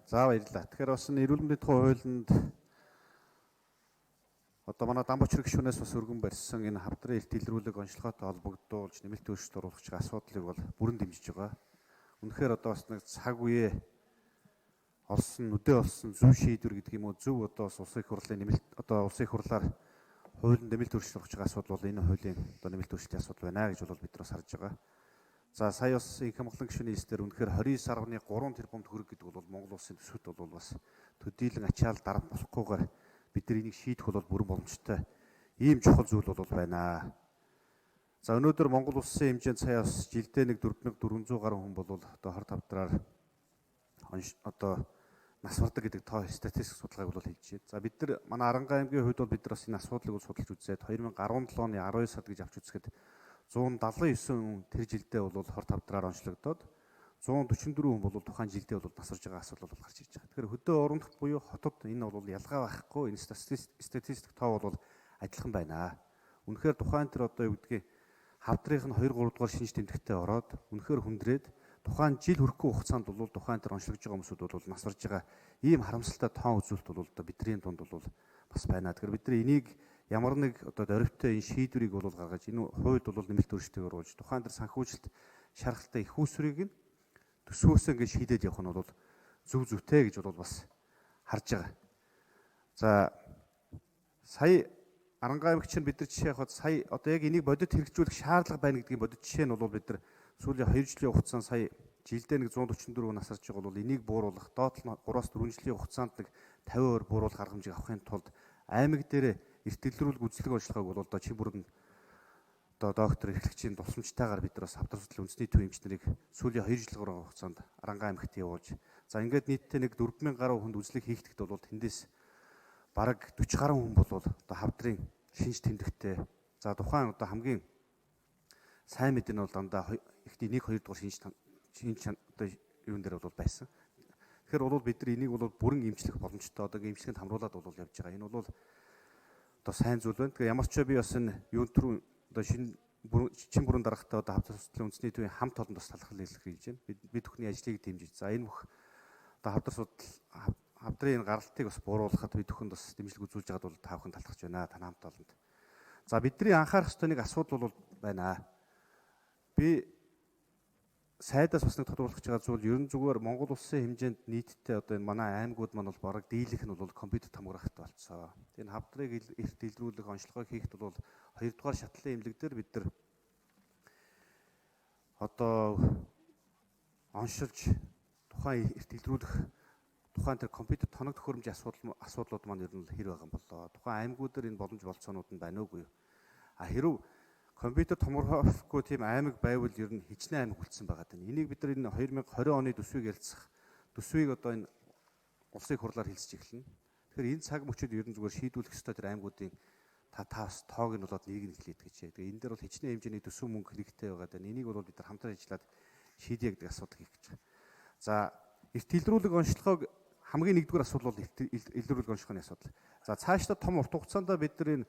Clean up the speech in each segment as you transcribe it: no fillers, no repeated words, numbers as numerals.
За баярлалаа. Тэгэхээр бас эрүүл мэндийн тухай хуулинд одоо манай Дамбочрог гишүүнээс бас өргөн барьсан энэ хавдрын эрт илрүүлэг онцлогоотой холбогдуулж нэмэлт өөрчлөлт оруулах чиг асуудлыг бол бүрэн дэмжиж байгаа. Үнэхээр одоо бас нэг цаг үе олсон, нүдэ олсон зөв шийдвэр гэдэг юм уу, зөв одоо бас улсын их хурлын нэмэлт одоо улсын их хурлаар хуулинд нэмэлт өөрчлөлт оруулах чиг асуудал бол энэ хуулийн одоо нэмэлт өөрчлөлтийн асуудал байна гэж бол бид нар бас харж байгаа. За сая бас их хамгаалан гишүүний хэлснээр үнэхээр 29.3 тэрбум төгрөг гэдэг бол Монгол улсын төсөвт бол бас төдийлөн ачаал дарамт болохгүйгээр бид нар энийг шийдэх бол бүрэн боломжтой ийм чухал зүйл бол байна. За өнөөдөр Монгол улсын хэмжээнд сая бас жилдээ нэг 400 гаруй хүн бол одоо хор тавдраар одоо нас бардаг гэдэг тоо статистик судалгааг бол хэлж байна. За бид нар манай Аранга аймгийн хувьд бол бид нар бас энэ асуудлыг бол судалж үзээд 2017 оны 12 сард гэж авч үзэхэд 179 хүн тэр жилдээ бол хор тавдраар онцлогдоод 144 хүн бол тухайн жилдээ бол насарж байгаа асуудал бол гарч ирж байгаа. Тэгэхээр хөдөө орон нутг буюу хотод энэ бол ялгаа байхгүй, энэ статистик тоо бол адилхан байна. Үнэхээр тухайн тэр одоо юу гэдгийг хавдрынх нь 2 3 дугаар шинж тэмдэгтээ ороод үнэхээр хүндрээд тухайн жил хүрэхгүй хугацаанд бол тухайн тэр онцлогдож байгаа хүмүүсүүд бол насарж байгаа ийм харамсалтай тоон үзүүлэлт бол одоо бидний дунд бол бас байна. Тэгэхээр бид нар энийг ямар нэг одоо дөрвтэй энэ шийдвэрийг бол гаргаж энэ хууль бол нэмэлт өөрчлөлтөөр оруулж тухайн тэр санхүүжилт шаргалтай их усрыг нь төсвөөсөө ингэ шийдээд явах нь бол зөв зүйтэй гэж бол бас харж байгаа. За сая Аранга аймагч нь бид нар жишээ авахад сая одоо яг энийг бодит хэрэгжүүлэх шаардлага байна гэдгийг бодит жишээ нь бол бид нар сүүлийн 2 жилийн хугацаанд сая жилдээ нэг 144 насарч байгаа бол энийг бууруулах доотлол нь 3-4 жилийн хугацаанд нэг 50% бууруулах арга хэмжээг авахын тулд аймаг дээр эрт илрүүлэг үзлэг онцлогоог бол одоо чи бүрэн одоо доктор эрхлэгчийн тусламжтайгаар бид нар бас хавдар судлалын үндэсний төв эмчнэрийг сүүлийн 2 жил гаруй хугацаанд Аранга аймагт явуулж за ингээд нийтдээ нэг 4000 гаруй хүнд үзлэг хийгдэхэд бол тэндээс бараг 40 гаруй хүн бол одоо хавдрын шинж тэмдэгтээ за тухайн одоо хамгийн сайн мэдээ нь бол дандаа ихний 1-2 дугаар шинж одоо юун дээр бол байсан. Тэгэхээр бол бид нар энийг бол бүрэн эмчлэх боломжтой одоо эмчлэгэнд хамруулад бол явж байгаа. Энэ бол одоо сайн зүйл байна. Тэгэхээр ямар ч би бас энэ юун төрүн одоо чин бүрэн дарагтай одоо хавдар судлалын үндэсний төвийн хамт олонд бас талхал хэлэх хийж байна. Бид бүхний ажлыг дэмжиж. За энэ бүх одоо хавдар судлал хавдрын гаралтыг бас бууруулахад бид бүхэнд бас дэмжлэг үзүүлж байгаад бол та бүхэн талхаж байна. Та хамт олонд. За бидний анхаарах ёстой нэг асуудал бол байна. Би сайдаас бас нэг тодруулах гэж байгаа зүйл ерөн зүгээр Монгол улсын хэмжээнд нийтдээ одоо энэ манай аймагуд маань бол бараг дийлэх нь бол компьютер томографт болцсон. Энэ хавдрыг эрт илрүүлэх онцлогоо хийхэд бол 2 дугаар шатлалын эмнэлэг дээр бид нар одоо оншилж тухайн эрт илрүүлэх тухайн тэр компьютер тоног төхөөрөмжийн асуудлууд маань ер нь хэр байгаа юм болоо. Тухайн аймагуд дээр энэ боломж болцоонууд нь байна уугүй. Хэрв компьютер томографгүй тийм аймаг байвал ер нь хичнээн аймаг үлдсэн байгаа даа. Энийг бид нар энэ 2020 оны төсвийг ялцах төсвийг одоо энэ улсын их хурлаар хэлцэж эхэлнэ. Тэгэхээр энэ цаг мөчид ер нь зүгээр шийдвүүлэх ёстой тэр аймагуудын таас тоог нь болоод нэг нь хэлээд гэж. Тэгээ энэ дээр бол хичнээн хэмжээний төсөв мөнгө хэрэгтэй байгаа даа. Энийг бол бид нар хамтран ажиллаад шийдье гэдэг асуудал хийх гэж байна. За эрт илрүүлэг онцлогоог хамгийн нэгдүгээр асуудал бол илрүүлэг онцлогооны асуудал. За цаашдаа том урт хугацаанд бид нар энэ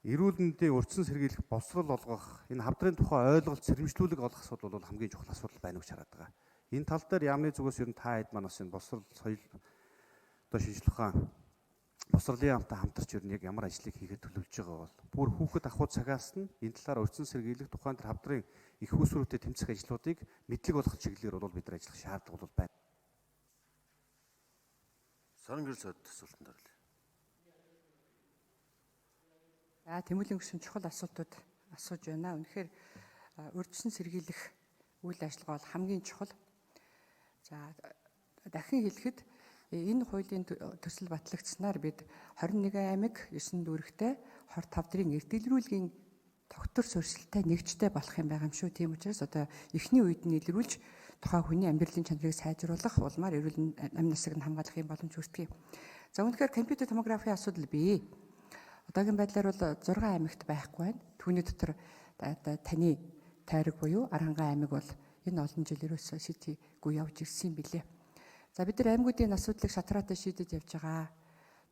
эрүүл мэндийн урьдчилан сэргийлэх боловсрол олгох, энэ хавдрын тухай ойлголт сэрэмжлүүлэг олох асуудал бол хамгийн чухал асуудал байна гэж хараад байгаа. Энэ тал дээр яамны зүгээс ер нь та хэд маань бас энэ боловсрол соёл одоо шинжилгээ ухаан боловсролын яамтай хамтарч ер нь яг ямар ажлыг хийхэд төлөвлөж байгаа бол бүр хүүхэд ахуй цагаас нь энэ талаар урьдчилан сэргийлэх тухайн тэр хавдрын их усрүүдэд тэмцэх ажлуудыг мэдлэг олох чиглэлээр бол бид нар ажиллах шаардлага бол байна. Саран гэрэл цод асуултанд хариулъя. За тэмүүлэн гүшин чухал асуултууд асууж байна. Үнэхээр урьдчилан сэргийлэх үйл ажиллагаа бол хамгийн чухал. За дахин хэлэхэд энэ хуулийн төсөл батлагдсанаар бид 21 аймаг 9 дүүрэгтэй 25 дэрийн эрт илрүүлгийн тогтвор суурьшилтай нэгжтэй болох юм байгаа юм шүү. Тийм учраас одоо эхний үед нь илрүүлж тухайн хүний амьдралын чанарыг сайжруулах улмаар эрүүл амь насыг нь хамгаалах юм боломж үүсдэг. За үнэхээр компьютер томографийн асуудал бий. Одоогийн байдлаар бол 6 аймагт байхгүй байна. Түүний дотор таны тайраг буюу Аранга аймаг бол энэ олон жил ерөөсөө сэтггүй явж ирсэн юм билээ. За бид нар аймагуудын асуудлыг шатраатай шийдэж явж байгаа.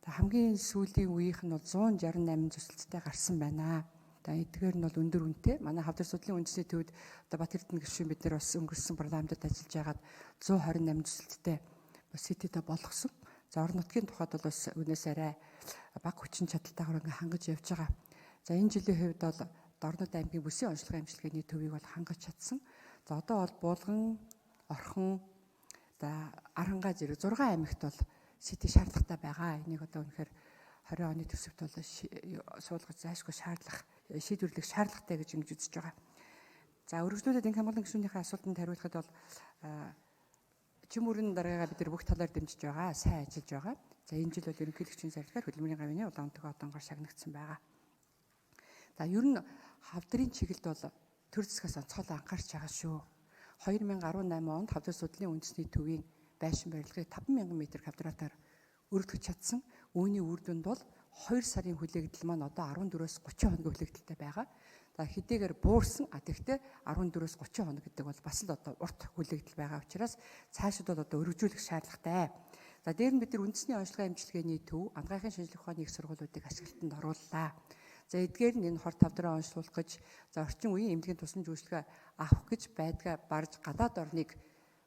За хамгийн сүүлийн үеийнх нь бол 168 төсөлттэй гарсан байна. За эдгээр нь бол өндөр үнэтэй. Манай хавдар судлалын үндэсний төвд одоо Бат Эрдэнэ гишүүн бид нар бас өнгөрсөн парламентод ажиллаж байгаад 128 төсөлттэй сэтидэ болгосон. За орон нутгийн тухайд бол бас үнээс арай бага хүчин чадалтайгаар ингээ хангаж явж байгаа. За энэ жилийн хувьд бол Дорнод аймгийн бүсийн онцлогын эмчилгээний төвийг бол хангаж чадсан. За одоо бол Булган, Орхон, за Арангаа зэрэг 6 аймагт бол сэтид шаардлагатай байгаа. Энийг одоо үнэхээр 20 оны төсөвт бол суулгаж зайлшгүй шийдвэрлэх шаардлагатай гэж ингэж үзэж байгаа. За өргөжлүүлээд энэ хамгаалан гишүүнийхээ асуултанд хариулахад бол чим өрн дараагаа бид нар бүх талаар дэмжиж байгаа, сайн ажиллаж байгаа. За энэ жил бол ерөнхийлөгчийн зарлагаар хөдөлмөрийн гавьяаны улаан онцгой одонгоор шагнагдсан байгаа. За ер нь хавдрын чиглэлд бол төр засгаас онцгойлон анхаарч байгаа шүү. 2018 онд хавдар судлалын үндэсний төвийн байшин барилгыг 5,000 м квадратаар өргөдөх чадсан. Үүний үр дүнд бол 2 сарын хүлээгдэл маань одоо 14-өөс 30 хоногийн хүлээгдэлтэй байгаа. За хэдийгээр буурсан гэхдээ 14-өөс 30 хоног гэдэг бол бас л одоо урт хүлээгдэл байгаа учраас цаашид бол одоо өргөжүүлэх шаардлагатай. За дээр нь бид нар үндэсний онцлогын эмчилгээний төв, ангаахын шинжлэх ухааны их сургуулиудыг ашиглалтанд орууллаа. За эдгээр нь энэ хор тавдраа онцлуулах гэж, за орчин үеийн эмнэлгийн тусламж үйлчилгээ авах гэж байдгаа барж гадаад орныг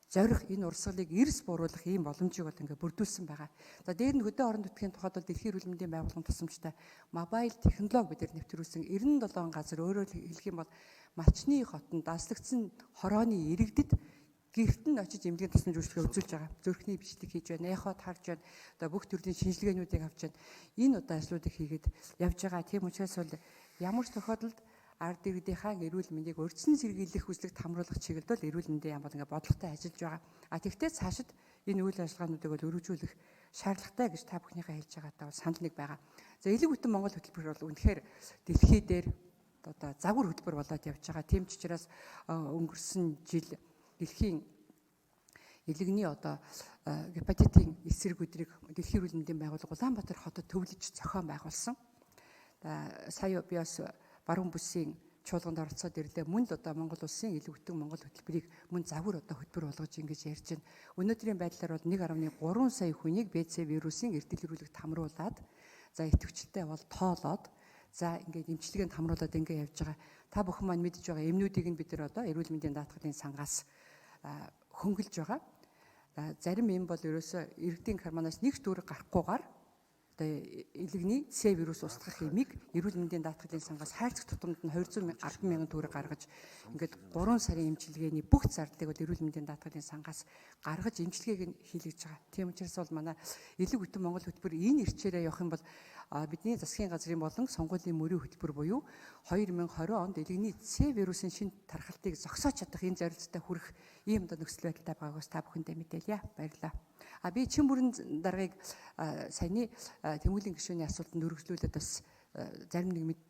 зорих энэ урсгалыг эрс бууруулах ийм боломжийг бол ингээ бүрдүүлсэн байгаа. За дээр нь хөдөө орон нутгийн тухайд бол Дэлхийн эрүүл мэндийн байгууллагын тусламжтай мобайл технологи бид нар нэвтрүүлсэн 97 газар, өөрөөр хэлэх юм бол Мачны хотод даслагдсан хорооны иргэдэд гэрт нь очиж эмнэлгийн тусламж үйлчилгээ үзүүлж байгаа. Зүрхний бичлэг хийж байна, эхот харж байна. Одоо бүх төрлийн шинжилгээнүүдийг авч байна. Энэ удаа ажлуудыг хийгээд явж байгаа. Тийм учраас бол ямар ч тохиолдолд ард иргэдийнхаа эрүүл мэндийг урьдчилан сэргийлэх хүслийг хамруулах чиглэлд бол эрүүл мэндийн яам бол ингээ бодлоготой ажиллаж байгаа. Тэгвэл цаашид энэ үйл ажиллагаануудыг бол өргөжүүлэх шаардлагатай гэж та бүхнийхээ хэлж байгаатай бол санал нэг байгаа. За элэг бүтэн Монгол хөтөлбөр бол үнэхээр дэлхий дээр одоо загвар хөтөлбөр болоод явж байгаа. Тийм ч учраас өнгөрсөн жил дэлхийн элэгний одоо гепатитын эсрэг өдрийг Дэлхийн эрүүл мэндийн байгууллага Улаанбаатар хотод төвлөж зохион байгуулсан. Сая би бас баруун бүсийн чуулганд оролцоод ирлээ. Мөн л одоо Монгол улсын элэг бүтэн Монгол хөтөлбөрийг мөн загвар одоо хөтөлбөр болгож ингэж ярьж байна. Өнөөдрийн байдлаар бол 1.3 сая хүнийг БЦ вирусын эрдэл хэрэглэгт хамруулад, за идэвхжэлтэй бол тоолоод, за ингээд эмчилгээнд хамруулад ингэ явж байгаа. Та бүхэн маань мэдж байгаа эмнүүдийг нь бид нар одоо эрүүл мэндийн даатгалын сангаас хөнгөлж байгаа. Зарим эм бол ерөөсөө иргэдийн карманаас нэг төгрөг гарахгүйгээр одоо элэгний С вирус устгах эмийг эрүүл мэндийн даатгалын сангаас хайрцаг тутамд нь 210,000 төгрөг гаргаж ингээд 3 сарын эмчилгээний бүх зардлыг бол эрүүл мэндийн даатгалын сангаас гаргаж эмчилгээг нь хийлгэж байгаа. Тийм учраас бол манай элэг бүтэн Монгол хөтөлбөр энэ ирчээрээ явах юм бол бидний засгийн газрын болон сонгуулийн мөрийн хөтөлбөр буюу 2020 онд элэгний С вирусын шинэ тархалтыг зогсоож чадах энэ зорилттой хүрэх ийм одоо нөхцөл байдалтай байгаагаас та бүхэндээ мэдээлье. Баярлалаа. Би чин бүрэн даргаыг саяны тэмүүлэн гишүүний асуултанд өргөжлүүлээд бас зарим нэг